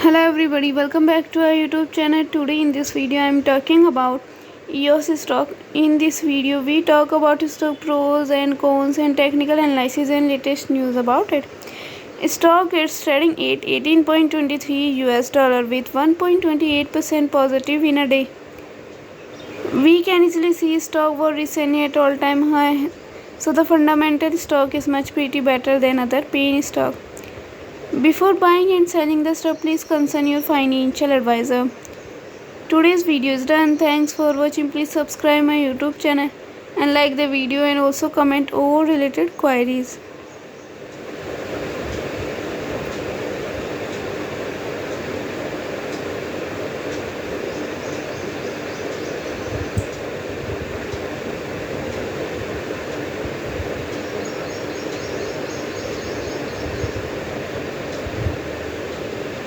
Hello everybody, welcome back to our YouTube channel. Today in this video I am talking about Eose stock. In this video we talk about stock pros and cons and technical analysis and latest news about it. Stock is trading at 18.23 US dollar with 1.28% positive in a day. We can easily see stock was recently at all time high, so the fundamental stock is much pretty better than other penny stock. Before buying and selling the stock, please consult your financial advisor. Today's video is done. Thanks for watching. Please subscribe my YouTube channel and like the video and also comment all related queries.